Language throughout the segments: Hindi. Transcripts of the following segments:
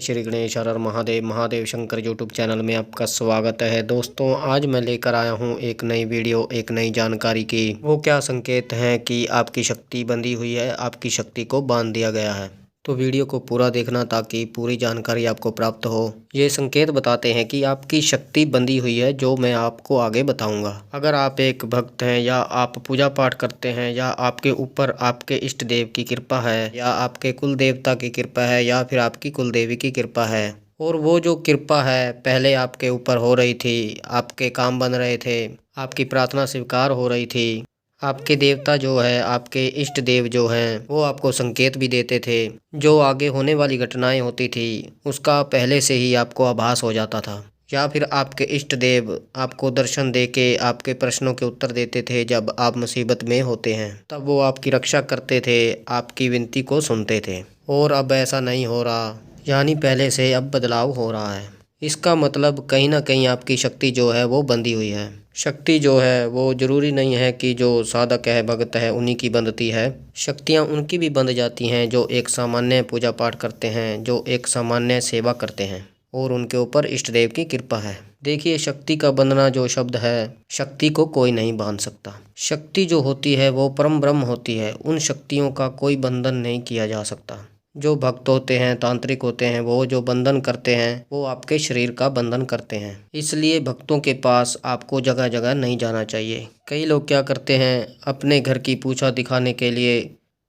श्री गणेश हर हर महादेव। महादेव शंकर यूट्यूब चैनल में आपका स्वागत है। दोस्तों, आज मैं लेकर आया हूँ एक नई वीडियो, एक नई जानकारी की। वो क्या संकेत हैं कि आपकी शक्ति बंधी हुई है, आपकी शक्ति को बांध दिया गया है। तो वीडियो को पूरा देखना ताकि पूरी जानकारी आपको प्राप्त हो। ये संकेत बताते हैं कि आपकी शक्ति बंधी हुई है, जो मैं आपको आगे बताऊंगा। अगर आप एक भक्त हैं, या आप पूजा पाठ करते हैं, या आपके ऊपर आपके इष्ट देव की कृपा है, या आपके कुल देवता की कृपा है, या फिर आपकी कुल देवी की कृपा है, और वो जो कृपा है पहले आपके ऊपर हो रही थी, आपके काम बन रहे थे, आपकी प्रार्थना स्वीकार हो रही थी, आपके देवता जो है, आपके इष्ट देव जो हैं, वो आपको संकेत भी देते थे। जो आगे होने वाली घटनाएं होती थी उसका पहले से ही आपको आभास हो जाता था। या फिर आपके इष्ट देव आपको दर्शन देके आपके प्रश्नों के उत्तर देते थे। जब आप मुसीबत में होते हैं तब वो आपकी रक्षा करते थे, आपकी विनती को सुनते थे। और अब ऐसा नहीं हो रहा, यानी पहले से अब बदलाव हो रहा है। इसका मतलब कहीं ना कहीं आपकी शक्ति जो है वो बंधी हुई है। शक्ति जो है वो ज़रूरी नहीं है कि जो साधक है, भगत है, उन्हीं की बंधती है। शक्तियाँ उनकी भी बंध जाती हैं जो एक सामान्य पूजा पाठ करते हैं, जो एक सामान्य सेवा करते हैं और उनके ऊपर इष्ट देव की कृपा है। देखिए, शक्ति का बंधना जो शब्द है, शक्ति को कोई नहीं बांध सकता। शक्ति जो होती है वो परम ब्रह्म होती है। उन शक्तियों का कोई बंधन नहीं किया जा सकता। जो भक्त होते हैं, तांत्रिक होते हैं, वो जो बंधन करते हैं वो आपके शरीर का बंधन करते हैं। इसलिए भक्तों के पास आपको जगह जगह नहीं जाना चाहिए। कई लोग क्या करते हैं, अपने घर की पूछा दिखाने के लिए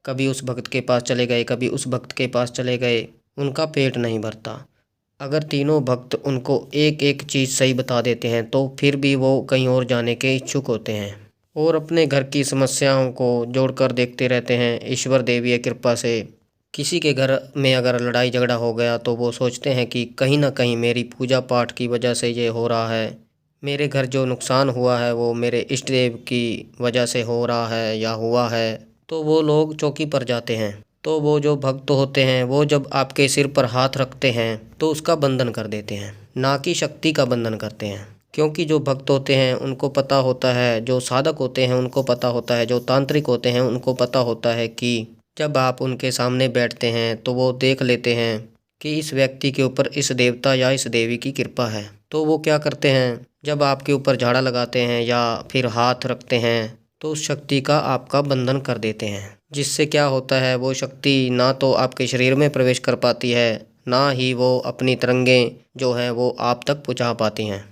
कभी उस भक्त के पास चले गए, कभी उस भक्त के पास चले गए, उनका पेट नहीं भरता। अगर तीनों भक्त उनको एक एक चीज़ सही बता देते हैं तो फिर भी वो कहीं और जाने के इच्छुक होते हैं और अपने घर की समस्याओं को जोड़कर देखते रहते हैं। ईश्वर देवीय कृपा से किसी के घर में अगर लड़ाई झगड़ा हो गया तो वो सोचते हैं कि कहीं ना कहीं मेरी पूजा पाठ की वजह से ये हो रहा है, मेरे घर जो नुकसान हुआ है वो मेरे इष्ट देव की वजह से हो रहा है या हुआ है। तो वो लोग चौकी पर जाते हैं। तो वो जो भक्त होते हैं वो जब आपके सिर पर हाथ रखते हैं तो उसका बंधन कर देते हैं, ना कि शक्ति का बंधन करते हैं। क्योंकि जो भक्त होते हैं उनको पता होता है, जो साधक होते हैं उनको पता होता है, जो तांत्रिक होते हैं उनको पता होता है कि जब आप उनके सामने बैठते हैं तो वो देख लेते हैं कि इस व्यक्ति के ऊपर इस देवता या इस देवी की कृपा है। तो वो क्या करते हैं, जब आपके ऊपर झाड़ा लगाते हैं या फिर हाथ रखते हैं तो उस शक्ति का आपका बंधन कर देते हैं। जिससे क्या होता है, वो शक्ति ना तो आपके शरीर में प्रवेश कर पाती है, ना ही वो अपनी तरंगें जो हैं वो आप तक पहुँचा पाती हैं।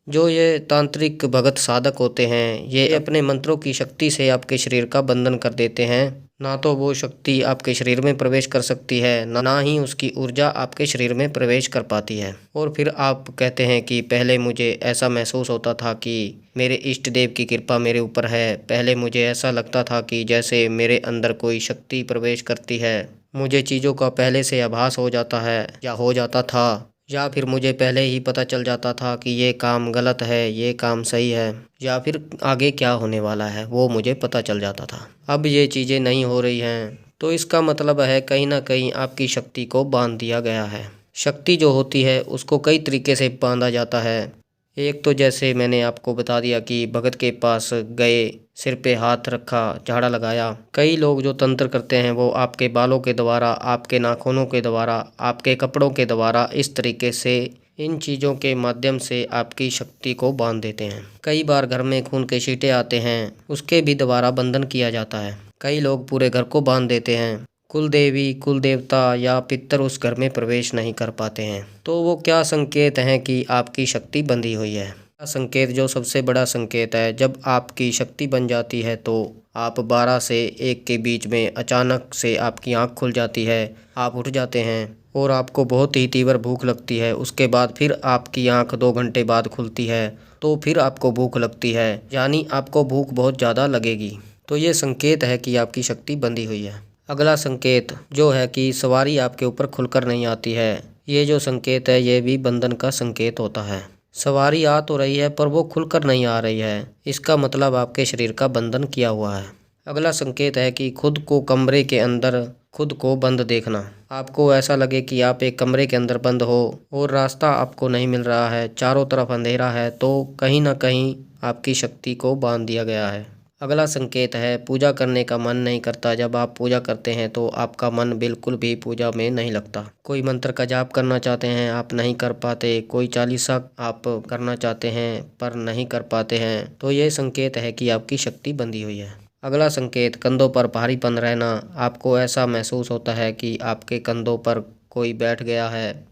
जो ये तांत्रिक भगत साधक होते हैं ये अपने मंत्रों की शक्ति से आपके शरीर का बंधन कर देते हैं। ना तो वो शक्ति आपके शरीर में प्रवेश कर सकती है, ना ही उसकी ऊर्जा आपके शरीर में प्रवेश कर पाती है। और फिर आप कहते हैं कि पहले मुझे ऐसा महसूस होता था कि मेरे इष्ट देव की कृपा मेरे ऊपर है। पहले मुझे ऐसा लगता था कि जैसे मेरे अंदर कोई शक्ति प्रवेश करती है। मुझे चीज़ों का पहले से आभास हो जाता है या हो जाता था, या फिर मुझे पहले ही पता चल जाता था कि ये काम गलत है, ये काम सही है, या फिर आगे क्या होने वाला है वो मुझे पता चल जाता था। अब ये चीज़ें नहीं हो रही हैं, तो इसका मतलब है कहीं ना कहीं आपकी शक्ति को बांध दिया गया है। शक्ति जो होती है उसको कई तरीके से बांधा जाता है। एक तो जैसे मैंने आपको बता दिया कि भगत के पास गए, सिर पे हाथ रखा, झाड़ा लगाया। कई लोग जो तंत्र करते हैं वो आपके बालों के द्वारा, आपके नाखूनों के द्वारा, आपके कपड़ों के द्वारा, इस तरीके से इन चीज़ों के माध्यम से आपकी शक्ति को बांध देते हैं। कई बार घर में खून के छींटे आते हैं, उसके भी द्वारा बंधन किया जाता है। कई लोग पूरे घर को बांध देते हैं। कुल देवी, कुल देवता या पितर उस घर में प्रवेश नहीं कर पाते हैं। तो वो क्या संकेत हैं कि आपकी शक्ति बंधी हुई है। संकेत जो सबसे बड़ा संकेत है, जब आपकी शक्ति बन जाती है तो आप 12 से 1 के बीच में अचानक से आपकी आंख खुल जाती है, आप उठ जाते हैं और आपको बहुत ही तीव्र भूख लगती है। उसके बाद फिर आपकी आंख 2 घंटे बाद खुलती है तो फिर आपको भूख लगती है, यानी आपको भूख बहुत ज़्यादा लगेगी। तो ये संकेत है कि आपकी शक्ति बंधी हुई है। अगला संकेत जो है कि सवारी आपके ऊपर खुलकर नहीं आती है। ये जो संकेत है ये भी बंधन का संकेत होता है। सवारी आ तो रही है पर वो खुलकर नहीं आ रही है, इसका मतलब आपके शरीर का बंधन किया हुआ है। अगला संकेत है कि खुद को कमरे के अंदर खुद को बंद देखना। आपको ऐसा लगे कि आप एक कमरे के अंदर बंद हो और रास्ता आपको नहीं मिल रहा है, चारों तरफ अंधेरा है, तो कहीं ना कहीं आपकी शक्ति को बांध दिया गया है। अगला संकेत है पूजा करने का मन नहीं करता। जब आप पूजा करते हैं तो आपका मन बिल्कुल भी पूजा में नहीं लगता। कोई मंत्र का जाप करना चाहते हैं, आप नहीं कर पाते। कोई चालीसा आप करना चाहते हैं पर नहीं कर पाते हैं, तो ये संकेत है कि आपकी शक्ति बंधी हुई है। अगला संकेत कंधों पर भारीपन रहना। आपको ऐसा महसूस होता है कि आपके कंधों पर कोई बैठ गया है।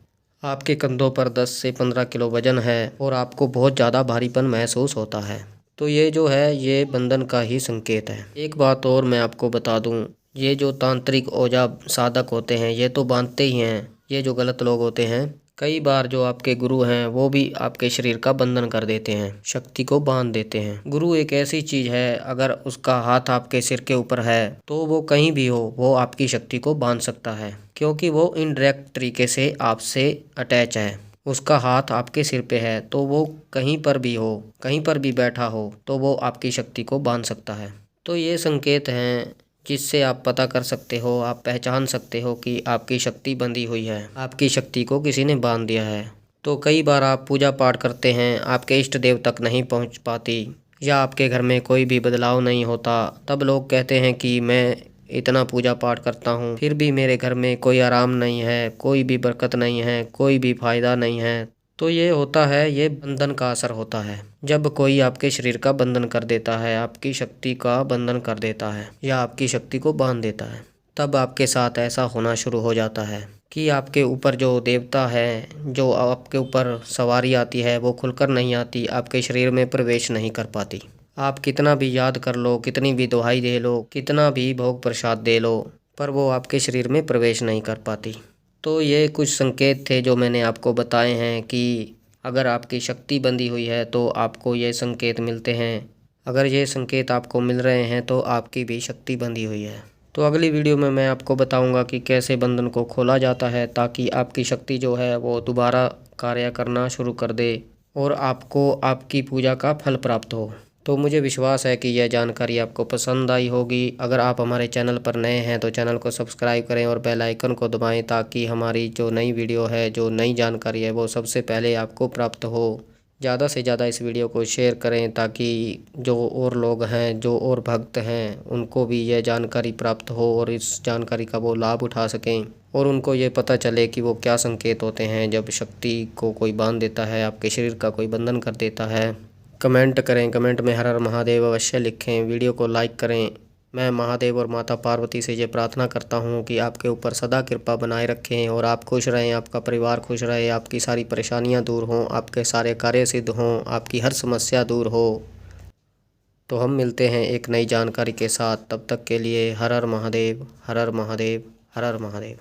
आपके कंधों पर 10 से 15 किलो वजन है और आपको बहुत ज़्यादा भारीपन महसूस होता है। तो ये जो है ये बंधन का ही संकेत है। एक बात और मैं आपको बता दूं, ये जो तांत्रिक ओझा साधक होते हैं ये तो बांधते ही हैं। ये जो गलत लोग होते हैं, कई बार जो आपके गुरु हैं वो भी आपके शरीर का बंधन कर देते हैं, शक्ति को बांध देते हैं। गुरु एक ऐसी चीज है, अगर उसका हाथ आपके सिर के ऊपर है तो वो कहीं भी हो वो आपकी शक्ति को बांध सकता है, क्योंकि वो इनडायरेक्ट तरीके से आपसे अटैच है। उसका हाथ आपके सिर पे है तो वो कहीं पर भी हो, कहीं पर भी बैठा हो तो वो आपकी शक्ति को बांध सकता है। तो ये संकेत हैं जिससे आप पता कर सकते हो, आप पहचान सकते हो कि आपकी शक्ति बंधी हुई है, आपकी शक्ति को किसी ने बांध दिया है। तो कई बार आप पूजा पाठ करते हैं, आपके इष्ट देव तक नहीं पहुंच पाती, या आपके घर में कोई भी बदलाव नहीं होता, तब लोग कहते हैं कि मैं इतना पूजा पाठ करता हूँ फिर भी मेरे घर में कोई आराम नहीं है, कोई भी बरकत नहीं है, कोई भी फायदा नहीं है। तो ये होता है, ये बंधन का असर होता है। जब कोई आपके शरीर का बंधन कर देता है, आपकी शक्ति का बंधन कर देता है या आपकी शक्ति को बांध देता है, तब आपके साथ ऐसा होना शुरू हो जाता है कि आपके ऊपर जो देवता है, जो आपके ऊपर सवारी आती है वो खुलकर नहीं आती, आपके शरीर में प्रवेश नहीं कर पाती। आप कितना भी याद कर लो, कितनी भी दुहाई दे लो, कितना भी भोग प्रसाद दे लो, पर वो आपके शरीर में प्रवेश नहीं कर पाती। तो ये कुछ संकेत थे जो मैंने आपको बताए हैं कि अगर आपकी शक्ति बंधी हुई है तो आपको ये संकेत मिलते हैं। अगर ये संकेत आपको मिल रहे हैं तो आपकी भी शक्ति बंधी हुई है। तो अगली वीडियो में मैं आपको बताऊंगा कि कैसे बंधन को खोला जाता है, ताकि आपकी शक्ति जो है वो दोबारा कार्य करना शुरू कर दे और आपको आपकी पूजा का फल प्राप्त हो। तो मुझे विश्वास है कि यह जानकारी आपको पसंद आई होगी। अगर आप हमारे चैनल पर नए हैं तो चैनल को सब्सक्राइब करें और बेल आइकन को दबाएं, ताकि हमारी जो नई वीडियो है, जो नई जानकारी है वो सबसे पहले आपको प्राप्त हो। ज़्यादा से ज़्यादा इस वीडियो को शेयर करें, ताकि जो और लोग हैं, जो और भक्त हैं, उनको भी यह जानकारी प्राप्त हो और इस जानकारी का वो लाभ उठा सकें और उनको ये पता चले कि वो क्या संकेत होते हैं जब शक्ति को कोई बांध देता है, आपके शरीर का कोई बंधन कर देता है। कमेंट करें, कमेंट में हर हर महादेव अवश्य लिखें, वीडियो को लाइक करें। मैं महादेव और माता पार्वती से ये प्रार्थना करता हूँ कि आपके ऊपर सदा कृपा बनाए रखें और आप खुश रहें, आपका परिवार खुश रहे, आपकी सारी परेशानियाँ दूर हों, आपके सारे कार्य सिद्ध हों, आपकी हर समस्या दूर हो। तो हम मिलते हैं एक नई जानकारी के साथ, तब तक के लिए हर हर महादेव, हर हर महादेव, हर हर महादेव।